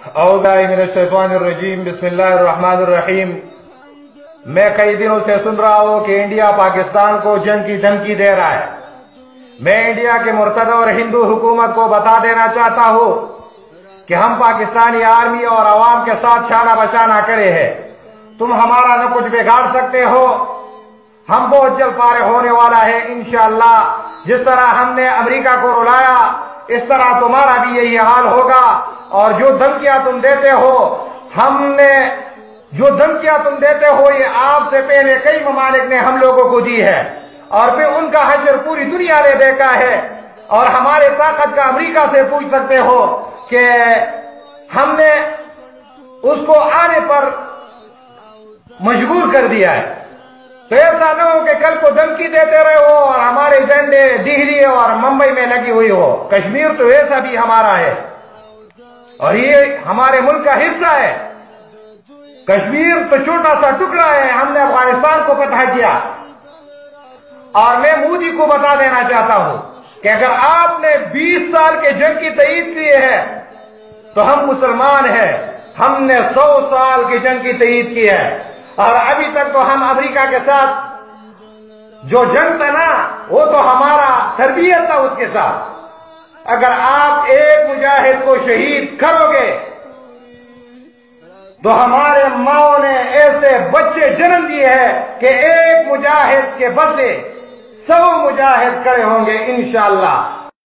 اعوذ باللہ من الشیطان الرجیم، بسم اللہ الرحمن الرحیم۔ میں کئی دنوں سے سن رہا ہوں کہ انڈیا پاکستان کو جنگ کی دھمکی دے رہا ہے۔ میں انڈیا کے مرتد اور ہندو حکومت کو بتا دینا چاہتا ہوں کہ ہم پاکستانی آرمی اور عوام کے ساتھ شانہ بشانہ کھڑے ہیں۔ تم ہمارا نہ کچھ بگاڑ سکتے ہو، ہم بہت جلد فارغ ہونے والا ہے انشاءاللہ۔ جس طرح ہم نے امریکہ کو رلایا اس طرح تمہارا بھی یہی حال ہوگا، اور جو دھمکیاں تم دیتے ہو یہ آپ سے پہلے کئی ممالک نے ہم لوگوں کو دی ہے، اور پھر ان کا حشر پوری دنیا نے دیکھا ہے۔ اور ہمارے طاقت کا امریکہ سے پوچھ سکتے ہو کہ ہم نے اس کو آنے پر مجبور کر دیا ہے۔ تو ایسا نہ ہو کہ کل کو دھمکی دیتے رہے ہو اور ہمارے جھنڈے دہلی اور ممبئی میں لگی ہوئی ہو۔ کشمیر تو ایسا بھی ہمارا ہے اور یہ ہمارے ملک کا حصہ ہے۔ کشمیر تو چھوٹا سا ٹکڑا ہے، ہم نے افغانستان کو فتح کیا۔ اور میں مودی کو بتا دینا چاہتا ہوں کہ اگر آپ نے 20 سال کے جنگ کی تائید کی ہے تو ہم مسلمان ہیں، ہم نے 100 سال کی جنگ کی تائید کی ہے، اور ابھی تک تو ہم امریکہ کے ساتھ جو جنگ تھا نا وہ تو ہمارا تربیت تھا اس کے ساتھ۔ اگر آپ ایک مجاہد کو شہید کرو گے تو ہمارے ماؤں نے ایسے بچے جنم دیے ہیں کہ ایک مجاہد کے بدلے 100 مجاہد کھڑے ہوں گے انشاءاللہ۔